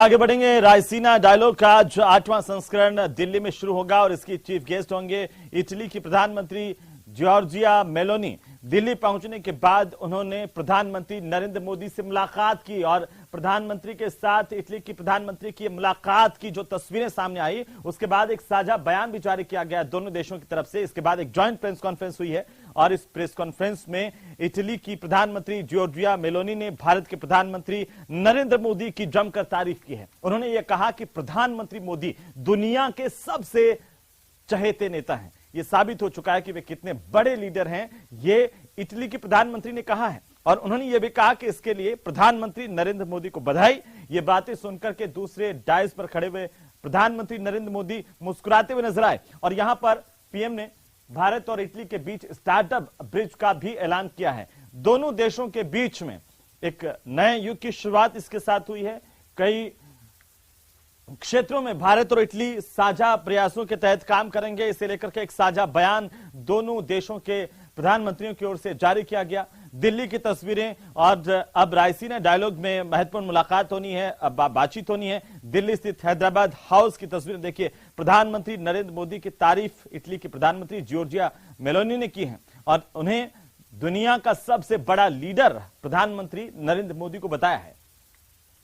आगे बढ़ेंगे। रायसीना डायलॉग का आज 8वां संस्करण दिल्ली में शुरू होगा और इसकी चीफ गेस्ट होंगे इटली की प्रधानमंत्री जॉर्जिया मेलोनी। दिल्ली पहुंचने के बाद उन्होंने प्रधानमंत्री नरेंद्र मोदी से मुलाकात की और प्रधानमंत्री के साथ इटली की प्रधानमंत्री की मुलाकात की जो तस्वीरें सामने आई, उसके बाद एक साझा बयान भी जारी किया गया दोनों देशों की तरफ से। इसके बाद एक ज्वाइंट प्रेस कॉन्फ्रेंस हुई है और इस प्रेस कॉन्फ्रेंस में इटली की प्रधानमंत्री जॉर्जिया मेलोनी ने भारत के प्रधानमंत्री नरेंद्र मोदी की जमकर तारीफ की है। उन्होंने यह कहा कि प्रधानमंत्री मोदी दुनिया के सबसे चहेते नेता हैं। यह साबित हो चुका है कि वे कितने बड़े लीडर हैं, ये इटली के प्रधानमंत्री ने कहा है। और उन्होंने यह भी कहा कि इसके लिए प्रधानमंत्री नरेंद्र मोदी को बधाई। ये बातें सुनकर के दूसरे डायस पर खड़े हुए प्रधानमंत्री नरेंद्र मोदी मुस्कुराते हुए नजर आए और यहां पर पीएम ने भारत और इटली के बीच स्टार्टअप ब्रिज का भी ऐलान किया है। दोनों देशों के बीच में एक नए युग की शुरुआत इसके साथ हुई है। कई क्षेत्रों में भारत और इटली साझा प्रयासों के तहत काम करेंगे, इसे लेकर के एक साझा बयान दोनों देशों के प्रधानमंत्रियों की ओर से जारी किया गया। दिल्ली की तस्वीरें और अब रायसीना डायलॉग में महत्वपूर्ण मुलाकात होनी है, बातचीत होनी है। दिल्ली स्थित हैदराबाद हाउस की तस्वीरें देखिए। प्रधानमंत्री नरेंद्र मोदी की तारीफ इटली की प्रधानमंत्री जॉर्जिया मेलोनी ने की है और उन्हें दुनिया का सबसे बड़ा लीडर प्रधानमंत्री नरेंद्र मोदी को बताया है।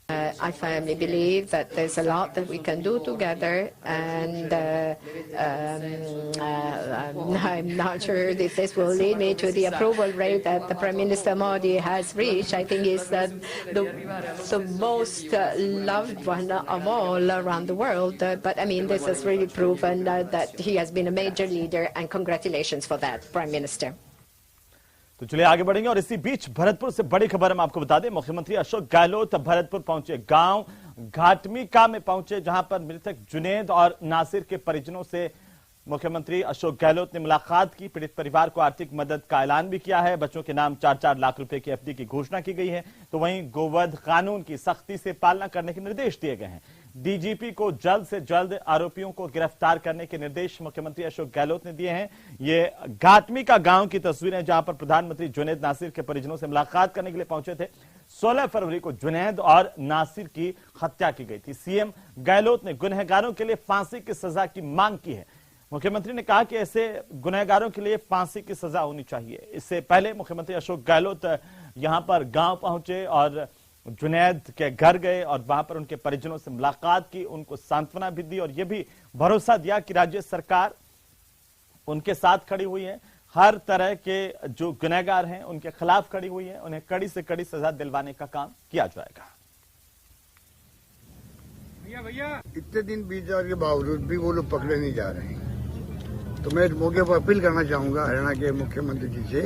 I firmly believe that there's a lot that we can do together, and I'm not sure if this will lead me to the approval rate that the Prime Minister Modi has reached. I think he's the most loved one of all around the world, but I mean, this has really proven that he has been a major leader, and congratulations for that, Prime Minister. तो चलिए आगे बढ़ेंगे और इसी बीच भरतपुर से बड़ी खबर हम आपको बता दें। मुख्यमंत्री अशोक गहलोत भरतपुर पहुंचे, गांव घाटमिका में पहुंचे, जहां पर मृतक जुनेद और नासिर के परिजनों से मुख्यमंत्री अशोक गहलोत ने मुलाकात की। पीड़ित परिवार को आर्थिक मदद का ऐलान भी किया है। बच्चों के नाम 4-4 लाख रुपए की एफडी की घोषणा की गई है। तो वहीं गोवध कानून की सख्ती से पालना करने के निर्देश दिए गए हैं। डीजीपी को जल्द से जल्द आरोपियों को गिरफ्तार करने के निर्देश मुख्यमंत्री अशोक गहलोत ने दिए हैं। ये घाटमिका गांव की तस्वीरें जहां पर प्रधानमंत्री जुनेद नासिर के परिजनों से मुलाकात करने के लिए पहुंचे थे। 16 फरवरी को जुनेद और नासिर की हत्या की गई थी। सीएम गहलोत ने गुनहगारों के लिए फांसी की सजा की मांग की है। मुख्यमंत्री ने कहा कि ऐसे गुनहगारों के लिए फांसी की सजा होनी चाहिए। इससे पहले मुख्यमंत्री अशोक गहलोत यहां पर गांव पहुंचे और जुनैद के घर गए और वहां पर उनके परिजनों से मुलाकात की, उनको सांत्वना भी दी और यह भी भरोसा दिया कि राज्य सरकार उनके साथ खड़ी हुई है। हर तरह के जो गुनहगार हैं उनके खिलाफ खड़ी हुई है। उन्हें कड़ी से कड़ी सजा दिलवाने का काम किया जाएगा। भैया इतने दिन बीत जाने के बावजूद भी वो लोग पकड़े नहीं जा रहे हैं। तो मैं इस मौके पर अपील करना चाहूंगा हरियाणा के मुख्यमंत्री जी से,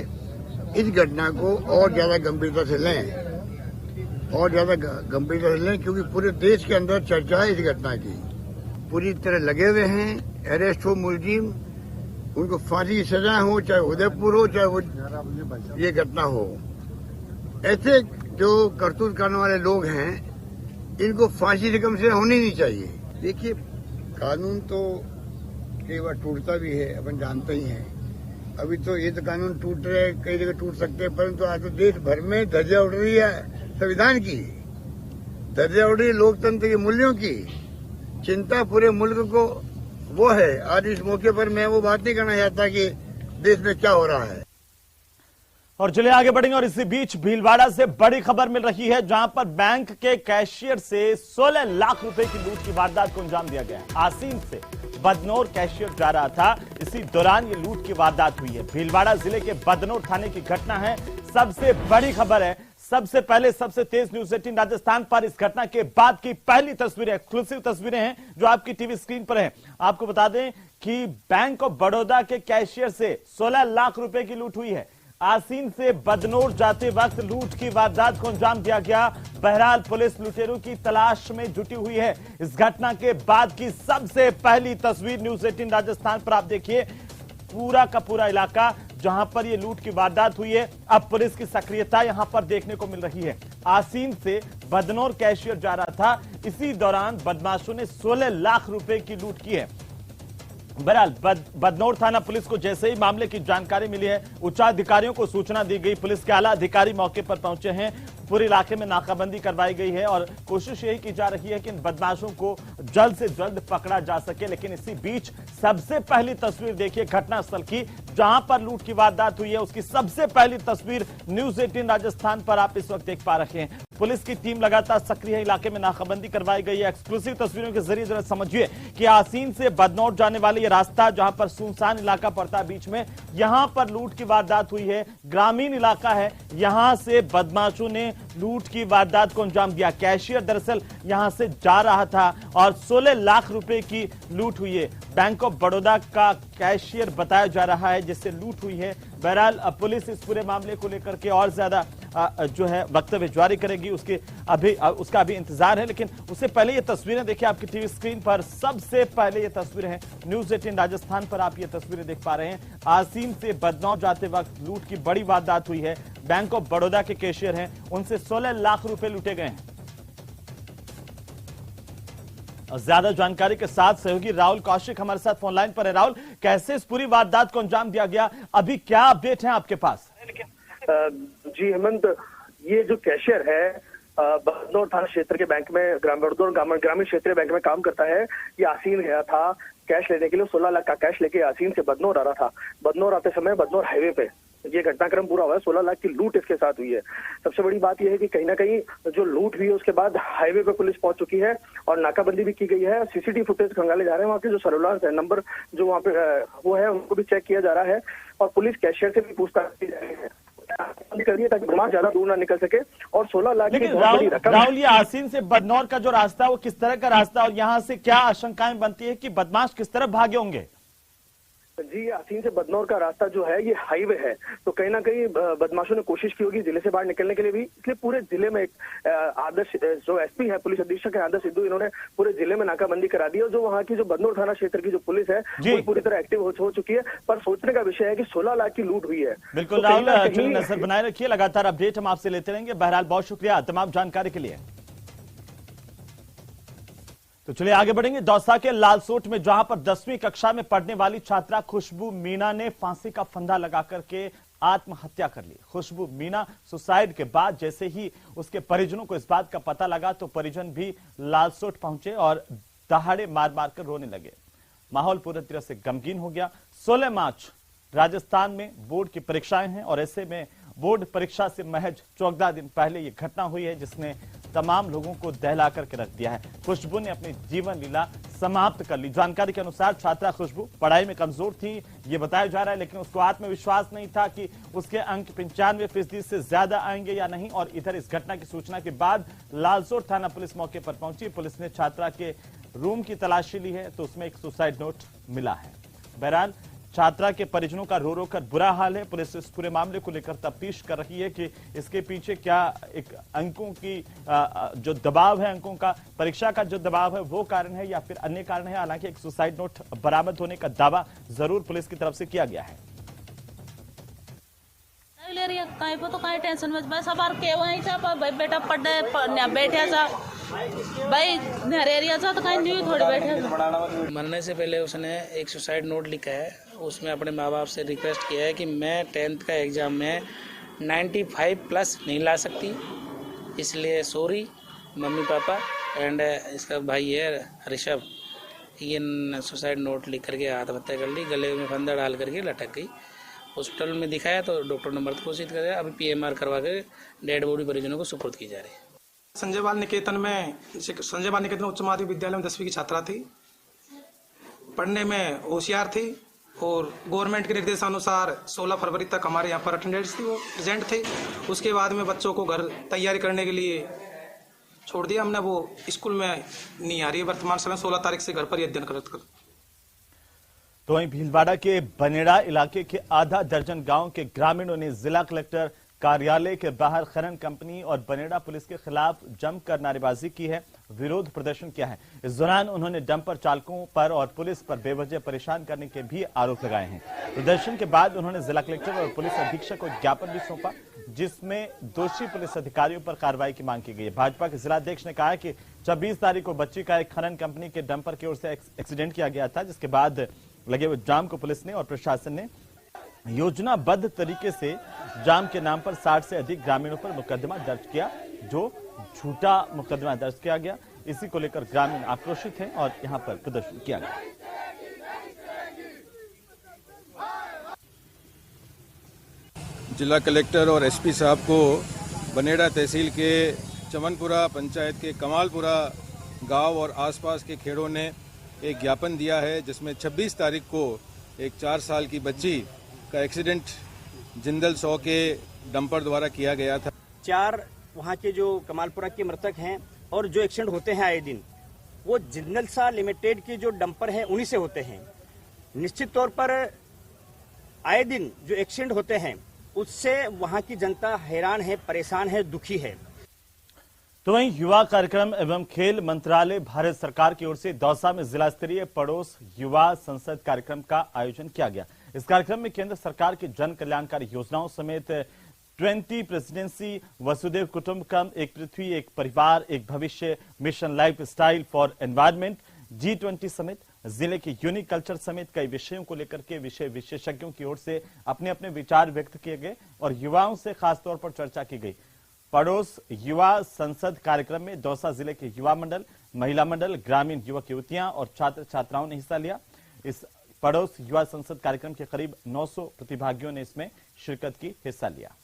इस घटना को और ज्यादा गंभीरता से लें, और ज्यादा गंभीरता से लें, क्योंकि पूरे देश के अंदर चर्चा है इस घटना की। पूरी तरह लगे हुए हैं। अरेस्ट हो मुलजिम, उनको फांसी की सजा हो, चाहे उदयपुर हो चाहे वो ये घटना हो। ऐसे जो करतूत करने वाले लोग हैं इनको फांसी से कम से होनी नहीं चाहिए। देखिए कानून तो कई बार टूटता भी है, अपन जानते ही हैं। अभी तो ये तो कानून टूट रहे, कई जगह टूट सकते हैं, परंतु आज तो देश भर में धज्जियां उड़ रही है। संविधान की धज्जियां उड़ रही है, लोकतंत्र के मूल्यों की चिंता पूरे मुल्क को वो है। आज इस मौके पर मैं वो बात नहीं करना चाहता कि देश में क्या हो रहा है। और चलिए आगे बढ़ेंगे और इसी बीच भीलवाड़ा से बड़ी खबर मिल रही है, जहां पर बैंक के कैशियर से 16 लाख रुपए की लूट की वारदात को अंजाम दिया गया। आसीन से बदनौर कैशियर जा रहा था, इसी दौरान ये लूट की वारदात हुई है। भीलवाड़ा जिले के बदनौर थाने की घटना है। सबसे बड़ी खबर है, सबसे पहले सबसे तेज न्यूज 18 राजस्थान पर इस घटना के बाद की पहली तस्वीरें, एक्सक्लूसिव तस्वीरें हैं जो आपकी टीवी स्क्रीन पर हैं। आपको बता दें कि बैंक ऑफ बड़ौदा के कैशियर से 16 लाख रुपए की लूट हुई है। आसीन से बदनौर जाते वक्त लूट की वारदात को अंजाम दिया गया। बहरहाल पुलिस लुटेरों की तलाश में जुटी हुई है। इस घटना के बाद की सबसे पहली तस्वीर न्यूज 18 राजस्थान पर आप देखिए। पूरा का पूरा इलाका जहां पर यह लूट की वारदात हुई है, अब पुलिस की सक्रियता यहां पर देखने को मिल रही है। आसीन से बदनौर कैशियर जा रहा था, इसी दौरान बदमाशों ने 16 लाख रुपए की लूट की है। बहरहाल बदनौर थाना पुलिस को जैसे ही मामले की जानकारी मिली है, उच्चाधिकारियों को सूचना दी गई। पुलिस के आला अधिकारी मौके पर पहुंचे हैं। पूरे इलाके में नाकाबंदी करवाई गई है और कोशिश यही की जा रही है कि इन बदमाशों को जल्द से जल्द पकड़ा जा सके। लेकिन इसी बीच सबसे पहली तस्वीर देखिए घटनास्थल की, जहां पर लूट की वारदात हुई है उसकी सबसे पहली तस्वीर न्यूज 18 राजस्थान पर आप इस वक्त देख पा रहे हैं। पुलिस की टीम लगातार सक्रिय है, इलाके में नाकाबंदी करवाई गई है। एक्सक्लूसिव तस्वीरों के जरिए जरा समझिए कि आसीन से बदनौर जाने वाले ये रास्ता जहां पर सुनसान इलाका पड़ता है बीच में, यहां पर लूट की वारदात हुई है। ग्रामीण इलाका है, यहां से बदमाशों ने लूट की वारदात को अंजाम दिया। कैशियर दरअसल यहां से जा रहा था और 16 लाख रुपए की लूट हुई है। बैंक ऑफ बड़ौदा का कैशियर बताया जा रहा है जिससे लूट हुई है। बहरहाल पुलिस इस पूरे मामले को लेकर के और ज्यादा जो है वक्तव्य जारी करेगी, उसका अभी इंतजार है। लेकिन उससे पहले ये तस्वीरें देखिए आपकी टीवी स्क्रीन पर। सबसे पहले ये तस्वीरें हैं न्यूज 18 राजस्थान पर, आप ये तस्वीरें देख पा रहे हैं। आसीन से बदनौर जाते वक्त लूट की बड़ी वारदात हुई है। बैंक ऑफ बड़ौदा के कैशियर हैं, उनसे 16 लाख रुपए लूटे गए हैं। ज्यादा जानकारी के साथ सहयोगी राहुल कौशिक हमारे साथ फोन लाइन पर है। राहुल, कैसे इस पूरी वारदात को अंजाम दिया गया, अभी क्या अपडेट है आपके पास? जी हेमंत, ये जो कैशियर है बदनौर थाना क्षेत्र के बैंक में, ग्रामीण क्षेत्रीय बैंक में काम करता है। ये आसीन गया था कैश लेने के लिए, 16 लाख का कैश लेके आसीन से बदनौर आ रहा था। बदनौर आते समय बदनौर हाईवे पे ये घटनाक्रम पूरा हुआ है। 16 लाख की लूट इसके साथ हुई है। सबसे बड़ी बात यह है कि कहीं ना कहीं जो लूट हुई है उसके बाद हाईवे पे पुलिस पहुंच चुकी है और नाकाबंदी भी की गई है। सीसीटीवी फुटेज खंगाले जा रहे हैं, वहाँ के जो सेलुलर है नंबर जो वहाँ पे वो है उनको भी चेक किया जा रहा है और पुलिस कैशियर से भी पूछताछ की जा रही है करिए ताकि बदमाश ज्यादा दूर ना निकल सके। और 16 लाख की बहुत बड़ी रकम। राहुल, ये आसीन से बदनौर का जो रास्ता है वो किस तरह का रास्ता है और यहाँ से क्या आशंकाएं बनती है कि बदमाश किस तरफ भागे होंगे? जी, आसीन से बदनौर का रास्ता जो है ये हाईवे है, तो कहीं ना कहीं बदमाशों ने कोशिश की होगी जिले से बाहर निकलने के लिए भी। इसलिए पूरे जिले में एक आदर्श जो एसपी है, पुलिस अधीक्षक है आदर्श सिद्धू, इन्होंने पूरे जिले में नाकाबंदी करा दी। और जो वहाँ की जो बदनौर थाना क्षेत्र की जो पुलिस है वो पूरी तरह एक्टिव हो चुकी है। पर सोचने का विषय है कि 16 लाख की लूट हुई है। बिल्कुल राहुल, नजर बनाए रखिए, लगातार अपडेट हम आपसे लेते रहेंगे। बहरहाल बहुत शुक्रिया तमाम जानकारी के लिए। तो चलिए आगे बढ़ेंगे। दौसा के लालसोट में जहां पर 10वीं कक्षा में पढ़ने वाली छात्रा खुशबू मीणा ने फांसी का फंदा लगाकर के आत्महत्या कर ली। खुशबू मीणा सुसाइड के बाद जैसे ही उसके परिजनों को इस बात का पता लगा तो परिजन भी लालसोट पहुंचे और दहाड़े मार मार कर रोने लगे। माहौल पूरी तरह से गमगीन हो गया। 16 मार्च राजस्थान में बोर्ड की परीक्षाएं हैं और ऐसे में बोर्ड परीक्षा से महज 14 दिन पहले ये घटना हुई है जिसने तमाम लोगों को दहला करके रख दिया है। खुशबू ने अपनी जीवन लीला समाप्त कर ली। जानकारी के अनुसार छात्रा खुशबू पढ़ाई में कमजोर थी, ये बताया जा रहा है, लेकिन उसको आत्मविश्वास नहीं था कि उसके अंक 95% से ज्यादा आएंगे या नहीं। और इधर इस घटना की सूचना के बाद लालसोट थाना पुलिस मौके पर पहुंची। पुलिस ने छात्रा के रूम की तलाशी ली है तो उसमें एक सुसाइड नोट मिला है। बहरहाल छात्रा के परिजनों का रो रो कर बुरा हाल है। पुलिस इस पूरे मामले को लेकर तफ्तीश कर रही है कि इसके पीछे क्या एक अंकों की जो दबाव है, अंकों का परीक्षा का जो दबाव है वो कारण है या फिर अन्य कारण है। हालांकि एक सुसाइड नोट बरामद होने का दावा जरूर पुलिस की तरफ से किया गया है। तो टेंशन में सब के वहीं भाई बेटा पढ़े बैठे सा भाई नरेरिया सा तो कहीं नहीं थोड़ी बैठे। मरने से पहले उसने एक सुसाइड नोट लिखा है, उसमें अपने माँ बाप से रिक्वेस्ट किया है कि मैं 10th का एग्जाम में 95+ नहीं ला सकती, इसलिए सॉरी मम्मी पापा एंड इसका भाई है ऋषभ। ये सुसाइड नोट लिख करके आत्महत्या कर ली, गले में फंदा डाल करके लटक गई। हॉस्पिटल में दिखाया तो डॉक्टर ने मृत घोषित कर दिया। अभी PMR करवा के डेड बॉडी परिजनों को सुपुर्द की जा रही है। संजय बाल निकेतन उच्च माध्यमिक विद्यालय में 10वीं की छात्रा थी। पढ़ने में होशियार थी और गवर्नमेंट के निर्देशानुसार 16 फरवरी तक हमारे यहाँ पर अटेंडेंस थी, वो प्रेजेंट थे। उसके बाद में बच्चों को घर तैयारी करने के लिए छोड़ दिया हमने। वो स्कूल में नहीं आ रही है वर्तमान समय, 16 तारीख से घर पर ही अध्ययन कर। तो वहीं भीलवाड़ा के बनेड़ा इलाके के आधा दर्जन गांव के ग्रामीणों ने जिला कलेक्टर कार्यालय के बाहर खनन कंपनी और बनेड़ा पुलिस के खिलाफ जमकर नारेबाजी की है, विरोध प्रदर्शन किया है। इस दौरान उन्होंने डंपर चालकों पर और पुलिस पर बेवजह परेशान करने के भी आरोप लगाए हैं। प्रदर्शन के बाद उन्होंने जिला कलेक्टर और पुलिस अधीक्षक को ज्ञापन भी सौंपा जिसमें दोषी पुलिस अधिकारियों पर कार्रवाई की मांग की गई है। भाजपा के जिलाध्यक्ष ने कहा कि 26 तारीख को बच्ची का एक खनन कंपनी के डंपर की ओर से एक्सीडेंट किया गया था, जिसके बाद लगे हुए जाम को पुलिस ने और प्रशासन ने योजनाबद्ध तरीके से जाम के नाम पर 60 से अधिक ग्रामीणों पर मुकदमा दर्ज किया, जो झूठा मुकदमा दर्ज किया गया। इसी को लेकर ग्रामीण आक्रोशित हैं और यहां पर प्रदर्शन किया गया। जिला कलेक्टर और एसपी साहब को बनेड़ा तहसील के चमनपुरा पंचायत के कमालपुरा गांव और आसपास के खेड़ों ने एक ज्ञापन दिया है, जिसमें 26 तारीख को एक 4 साल की बच्ची का एक्सीडेंट जिंदल 100 के डंपर द्वारा किया गया था। 4 वहाँ के जो कमालपुरा के मृतक हैं और जो एक्सीडेंट होते हैं आए दिन, वो जिंदल सा लिमिटेड के जो डंपर हैं उन्हीं से होते हैं। निश्चित तौर पर आए दिन जो एक्सीडेंट होते हैं उससे वहाँ की जनता हैरान है, परेशान है, दुखी है। तो वहीं युवा कार्यक्रम एवं खेल मंत्रालय भारत सरकार की ओर से दौसा में जिला स्तरीय पड़ोस युवा संसद कार्यक्रम का आयोजन किया गया। इस कार्यक्रम में केंद्र सरकार की जन कल्याणकारी योजनाओं समेत 20 प्रेसिडेंसी, वसुदेव कुटुंबकम, एक पृथ्वी एक परिवार एक भविष्य, mission life style for environment, G20 समेत जिले के यूनिक कल्चर समेत कई विषयों को लेकर के विषय विशेषज्ञों की ओर से अपने अपने विचार व्यक्त किए गए और युवाओं से खासतौर पर चर्चा की गई। पड़ोस युवा संसद कार्यक्रम में दौसा जिले के युवा मंडल, महिला मंडल, ग्रामीण युवक युवतियां और छात्र छात्राओं ने हिस्सा लिया। इस पड़ोस युवा संसद कार्यक्रम के करीब 900 प्रतिभागियों ने इसमें शिरकत की, हिस्सा लिया।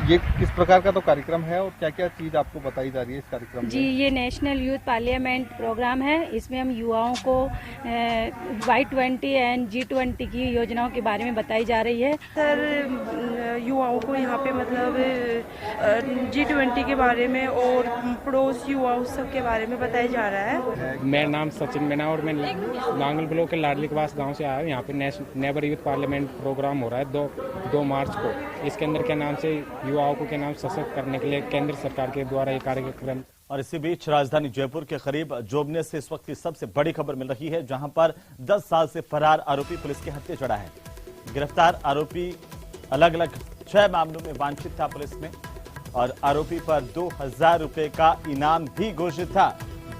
ये किस प्रकार का तो कार्यक्रम है और क्या क्या चीज आपको बताई जा रही है इस कार्यक्रम में? जी, ये नेशनल यूथ पार्लियामेंट प्रोग्राम है। इसमें हम युवाओं को Y20 एंड G20 की योजनाओं के बारे में बताई जा रही है। सर, युवाओं को यहाँ पे मतलब G20 के बारे में और पड़ोस युवा उत्सव के बारे में बताया जा रहा है। मेरा नाम सचिन मीना और मैं नांगल ब्लॉक के लाडली कवास गांव से आया हूँ। यहाँ पे नेबर यूथ पार्लियामेंट प्रोग्राम हो रहा है 2 मार्च को। इसके अंदर के नाम से युवाओं को के नाम सशक्त करने के लिए केंद्र सरकार के द्वारा ये कार्यक्रम। और इसी बीच राजधानी जयपुर के करीब जोबनेर से इस वक्त की सबसे बड़ी खबर मिल रही है, जहां पर 10 साल से फरार आरोपी पुलिस के हत्थे चढ़ा है। गिरफ्तार आरोपी अलग अलग 6 मामलों में वांछित था पुलिस में और आरोपी पर 2000 रुपए का इनाम भी घोषित था।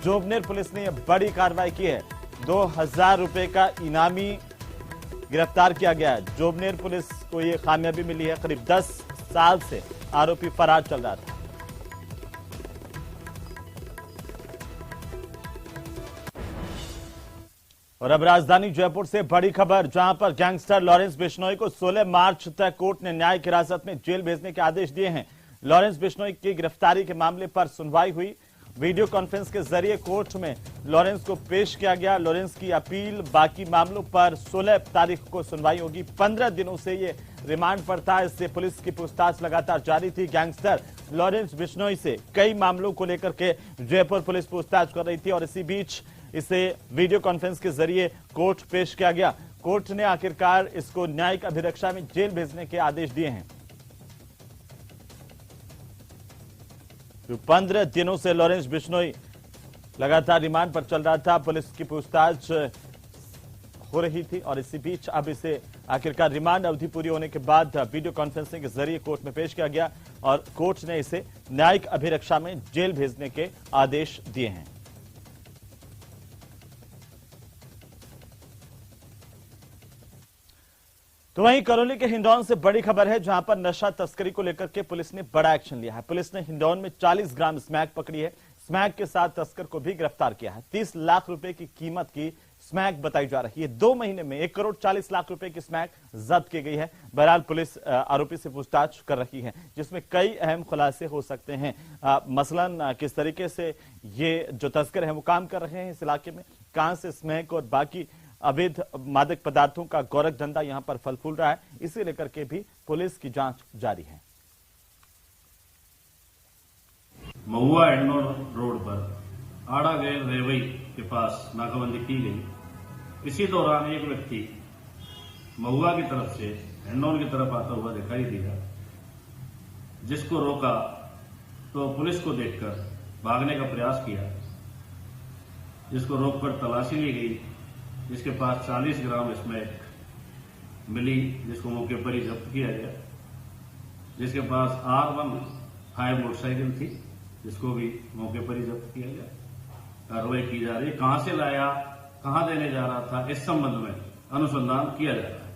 जोबनेर पुलिस ने यह बड़ी कार्रवाई की है। 2000 रुपए का इनामी गिरफ्तार किया गया है। जोबनेर पुलिस को यह कामयाबी मिली है। करीब 10 साल से आरोपी फरार चल रहा था। और अब राजधानी जयपुर से बड़ी खबर, जहां पर गैंगस्टर लॉरेंस बिश्नोई को 16 मार्च तक कोर्ट ने न्यायिक हिरासत में जेल भेजने के आदेश दिए हैं। लॉरेंस बिश्नोई की गिरफ्तारी के मामले पर सुनवाई हुई। वीडियो कॉन्फ्रेंस के जरिए कोर्ट में लॉरेंस को पेश किया गया। लॉरेंस की अपील, बाकी मामलों पर 16 तारीख को सुनवाई होगी। 15 दिनों से ये रिमांड पर था। इससे पुलिस की पूछताछ लगातार जारी थी। गैंगस्टर लॉरेंस बिश्नोई से कई मामलों को लेकर के जयपुर पुलिस पूछताछ कर रही थी और इसी बीच इसे वीडियो कॉन्फ्रेंस के जरिए कोर्ट पेश किया गया। कोर्ट ने आखिरकार इसको न्यायिक अभिरक्षा में जेल भेजने के आदेश दिए हैं। 15 दिनों से लॉरेंस बिश्नोई लगातार रिमांड पर चल रहा था। पुलिस की पूछताछ हो रही थी और इसी बीच अब इसे आखिरकार रिमांड अवधि पूरी होने के बाद वीडियो कॉन्फ्रेंसिंग के जरिए कोर्ट में पेश किया गया और कोर्ट ने इसे न्यायिक अभिरक्षा में जेल भेजने के आदेश दिए हैं। तो वहीं करौली के हिंडौन से बड़ी खबर है, जहां पर नशा तस्करी को लेकर के पुलिस ने बड़ा एक्शन लिया है। पुलिस ने हिंडौन में 40 ग्राम स्मैक पकड़ी है। स्मैक के साथ तस्कर को भी गिरफ्तार किया है। 30 लाख रुपए की कीमत की स्मैक बताई जा रही है। 2 महीने में 1 करोड़ 40 लाख रुपए की स्मैक जब्त की गई है। बहरहाल पुलिस आरोपी से पूछताछ कर रही है, जिसमें कई अहम खुलासे हो सकते हैं। मसलन किस तरीके से ये जो तस्कर है वो काम कर रहे हैं इस इलाके में, कहां से स्मैक और बाकी अवैध मादक पदार्थों का गोरख धंधा यहां पर फल फूल रहा है, इसे लेकर के भी पुलिस की जांच जारी है। महुआ एडनोर रोड पर आड़ा गए रेवई के पास नाकाबंदी की गई। इसी दौरान एक व्यक्ति महुआ की तरफ से एडनोर की तरफ आता हुआ दिखाई दिया, जिसको रोका तो पुलिस को देखकर भागने का प्रयास किया, जिसको रोककर तलाशी ली गई, जिसके पास 40 ग्राम स्मैक मिली, जिसको मौके पर ही जब्त किया गया। जिसके पास R1 हाई मोटरसाइकिल थी, जिसको भी मौके पर ही जब्त किया गया। कार्रवाई की जा रही है। कहां से लाया, कहां देने जा रहा था, इस संबंध में अनुसंधान किया जा रहा है।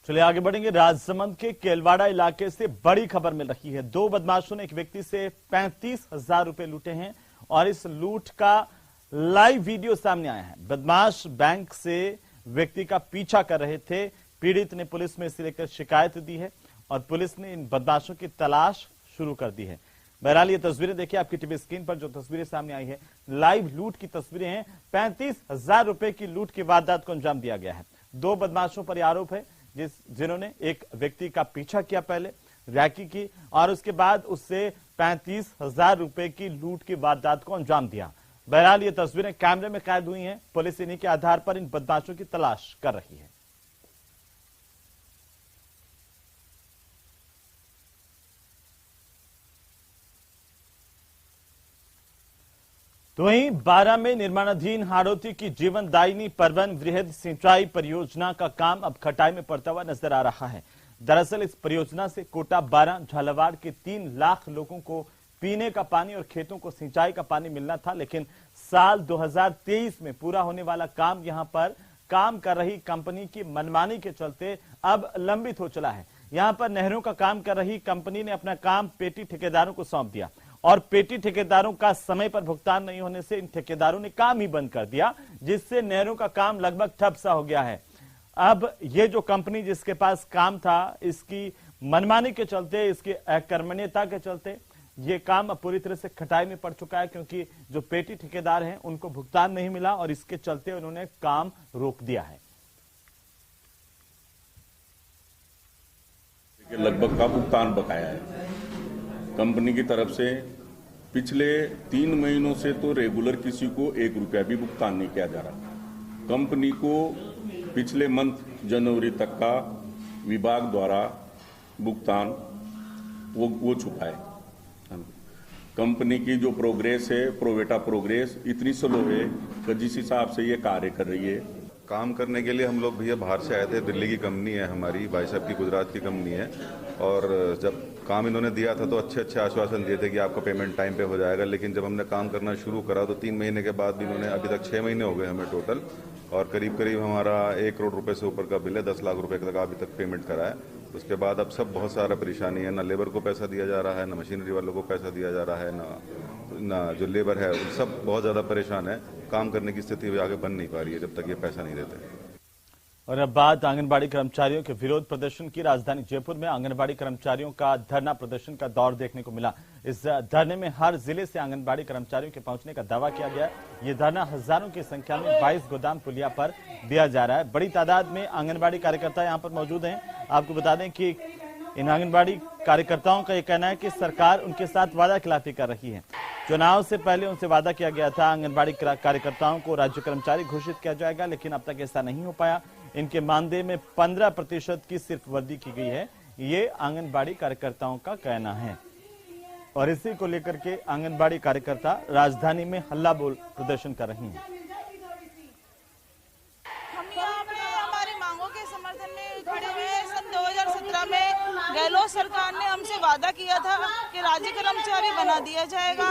चलिए आगे बढ़ेंगे। राजसमंद के केलवाड़ा इलाके से बड़ी खबर मिल रही है। दो बदमाशों ने एक व्यक्ति से 35,000 रुपए लूटे हैं और इस लूट का लाइव वीडियो सामने आया है। बदमाश बैंक से व्यक्ति का पीछा कर रहे थे। पीड़ित ने पुलिस में इसे लेकर शिकायत दी है और पुलिस ने इन बदमाशों की तलाश शुरू कर दी है। बहरहाल ये तस्वीरें देखिए आपकी टीवी स्क्रीन पर, जो तस्वीरें सामने आई है लाइव लूट की तस्वीरें हैं। 35,000 रुपए की लूट की वारदात को अंजाम दिया गया है। दो बदमाशों पर आरोप है जिन्होंने एक व्यक्ति का पीछा किया, पहले रैकी की और उसके बाद उससे 35,000 रुपए की लूट की वारदात को अंजाम दिया। बहरहाल ये तस्वीरें कैमरे में कैद हुई हैं। पुलिस इन्हीं के आधार पर इन बदमाशों की तलाश कर रही है। तो वहीं 12 में निर्माणाधीन हाड़ौती की जीवनदायिनी परवन वृहद सिंचाई परियोजना का काम अब खटाई में पड़ता हुआ नजर आ रहा है। दरअसल इस परियोजना से कोटा 12 झालावाड़ के 3 लाख लोगों को पीने का पानी और खेतों को सिंचाई का पानी मिलना था, लेकिन साल 2023 में पूरा होने वाला काम यहां पर काम कर रही कंपनी की मनमानी के चलते अब लंबित हो चला है। यहां पर नहरों का काम कर रही कंपनी ने अपना काम पेटी ठेकेदारों को सौंप दिया और पेटी ठेकेदारों का समय पर भुगतान नहीं होने से इन ठेकेदारों ने काम ही बंद कर दिया, जिससे नहरों का काम लगभग ठप सा हो गया है। अब ये जो कंपनी जिसके पास काम था, इसकी मनमानी के चलते, इसकी अकर्मण्यता के चलते ये काम अब पूरी तरह से खटाई में पड़ चुका है, क्योंकि जो पेटी ठेकेदार हैं उनको भुगतान नहीं मिला और इसके चलते उन्होंने काम रोक दिया है। लगभग का भुगतान बकाया है कंपनी की तरफ से। पिछले 3 महीनों से तो रेगुलर किसी को 1 रुपया भी भुगतान नहीं किया जा रहा। कंपनी को पिछले मंथ जनवरी तक का विभाग द्वारा भुगतान वो छुपा है। कंपनी की जो प्रोग्रेस है, प्रोवेटा प्रोग्रेस इतनी स्लो है कि जिस हिसाब से ये कार्य कर रही है। काम करने के लिए हम लोग भैया बाहर से आए थे। दिल्ली की कंपनी है हमारी, भाई साहब की गुजरात की कंपनी है, और जब काम इन्होंने दिया था तो अच्छे आश्वासन दिए थे कि आपका पेमेंट टाइम पे हो जाएगा। लेकिन जब हमने काम करना शुरू करा तो 3 महीने के बाद भी इन्होंने, अभी तक 6 महीने हो गए हमें टोटल, और करीब हमारा 1 करोड़ रुपए से ऊपर का बिल है। 10 लाख रुपए तक अभी तक पेमेंट करा है। उसके बाद अब सब बहुत सारा परेशानी है, ना लेबर को पैसा दिया जा रहा है, ना मशीनरी वालों को पैसा दिया जा रहा है, ना जो लेबर है सब बहुत ज्यादा परेशान है। काम करने की स्थिति आगे बन नहीं पा रही है जब तक ये पैसा नहीं देते। और अब बात आंगनबाड़ी कर्मचारियों के विरोध प्रदर्शन की। राजधानी जयपुर में आंगनबाड़ी कर्मचारियों का धरना प्रदर्शन का दौर देखने को मिला। इस धरने में हर जिले से आंगनबाड़ी कर्मचारियों के पहुंचने का दावा किया गया। ये धरना हजारों की संख्या में 22 गोदाम पुलिया पर दिया जा रहा है। बड़ी तादाद में आंगनबाड़ी कार्यकर्ता यहाँ पर मौजूद हैं। आपको बता दें कि इन आंगनबाड़ी कार्यकर्ताओं का यह कहना है कि सरकार उनके साथ वादा खिलाफी कर रही है। चुनाव से पहले उनसे वादा किया गया था आंगनबाड़ी कार्यकर्ताओं को राज्य कर्मचारी घोषित किया जाएगा, लेकिन अब तक ऐसा नहीं हो पाया। इनके मानदेय में 15% की सिर्फ वृद्धि की गई है, ये आंगनबाड़ी कार्यकर्ताओं का कहना है। और इसी को लेकर के आंगनबाड़ी कार्यकर्ता राजधानी में हल्ला बोल प्रदर्शन कर रही हैं। हमारी मांगों के समर्थन में खड़े हुए हैं। सन 2017 में गहलोत सरकार ने हमसे वादा किया था कि राज्य कर्मचारी बना दिया जाएगा,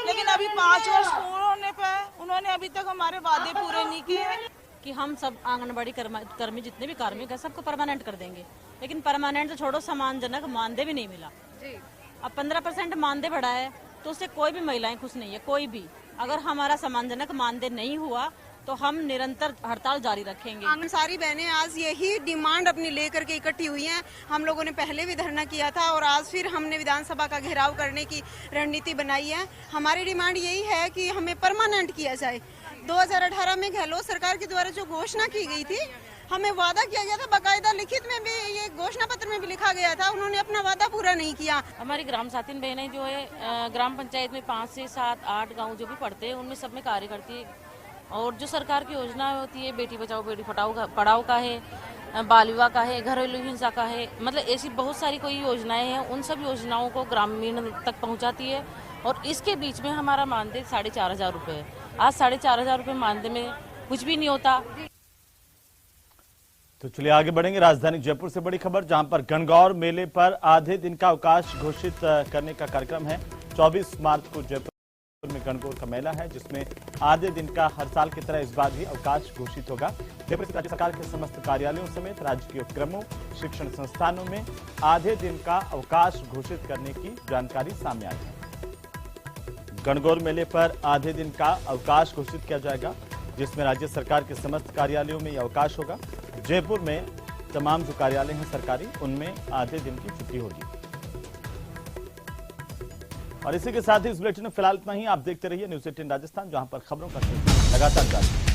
लेकिन अभी 5 वर्ष पूर्ण होने पर उन्होंने अभी तक हमारे वादे पूरे नहीं किए कि हम सब आंगनबाड़ी कर्मी जितने भी कार्मिक हैं सबको परमानेंट कर देंगे, लेकिन परमानेंट तो छोड़ो, सम्मानजनक मानदेय भी नहीं मिला। अब 15% मानदेय बढ़ा है तो उससे कोई भी महिलाएं खुश नहीं है, कोई भी। अगर हमारा सम्मानजनक मानदेय नहीं हुआ तो हम निरंतर हड़ताल जारी रखेंगे। सारी बहनें आज यही डिमांड अपनी लेकर के इकट्ठी हुई हैं। हम लोगों ने पहले भी धरना किया था और आज फिर हमने विधानसभा का घेराव करने की रणनीति बनाई है। हमारी डिमांड यही है कि हमें परमानेंट किया जाए। 2018 में गहलोत सरकार के द्वारा जो घोषणा की गई थी, हमें वादा किया गया था, बाकायदा लिखित में भी, ये घोषणा पत्र में भी लिखा गया था, उन्होंने अपना वादा पूरा नहीं किया। हमारी ग्राम साथीन बहनें जो है ग्राम पंचायत में 5 से 7, 8 गाँव जो भी पड़ते हैं उनमें सब में कार्य करती है। और जो सरकार की योजना होती है, बेटी बचाओ बेटी पढ़ाओ का है, बाल विवाह का है, घरेलू हिंसा का है, मतलब ऐसी बहुत सारी कोई योजनाएं हैं, उन सब योजनाओं को ग्रामीण तक पहुंचाती है। और इसके बीच में हमारा मानदेय 4,500 रुपये है। आज 4,500 रुपये मानदेय में कुछ भी नहीं होता। तो चलिए आगे बढ़ेंगे। राजधानी जयपुर से बड़ी खबर, जहां पर गणगौर मेले पर आधे दिन का अवकाश घोषित करने का कार्यक्रम है। 24 मार्च को जयपुर में गणगौर का मेला है, जिसमें आधे दिन का हर साल की तरह इस बार भी अवकाश घोषित होगा। जयपुर स्थित राज्य सरकार के समस्त कार्यालयों समेत राज्य के उपक्रमों, शिक्षण संस्थानों में आधे दिन का अवकाश घोषित करने की जानकारी सामने आई है। गणगौर मेले पर आधे दिन का अवकाश घोषित किया जाएगा, जिसमें राज्य सरकार के समस्त कार्यालयों में यह अवकाश होगा। जयपुर में तमाम जो कार्यालय हैं सरकारी, उनमें आधे दिन की छुट्टी होगी। और इसी के साथ ही इस बुलेटिन में फिलहाल इतना ही। आप देखते रहिए न्यूज़ 18 राजस्थान, जहां पर खबरों का सिलसिला लगातार जारी है।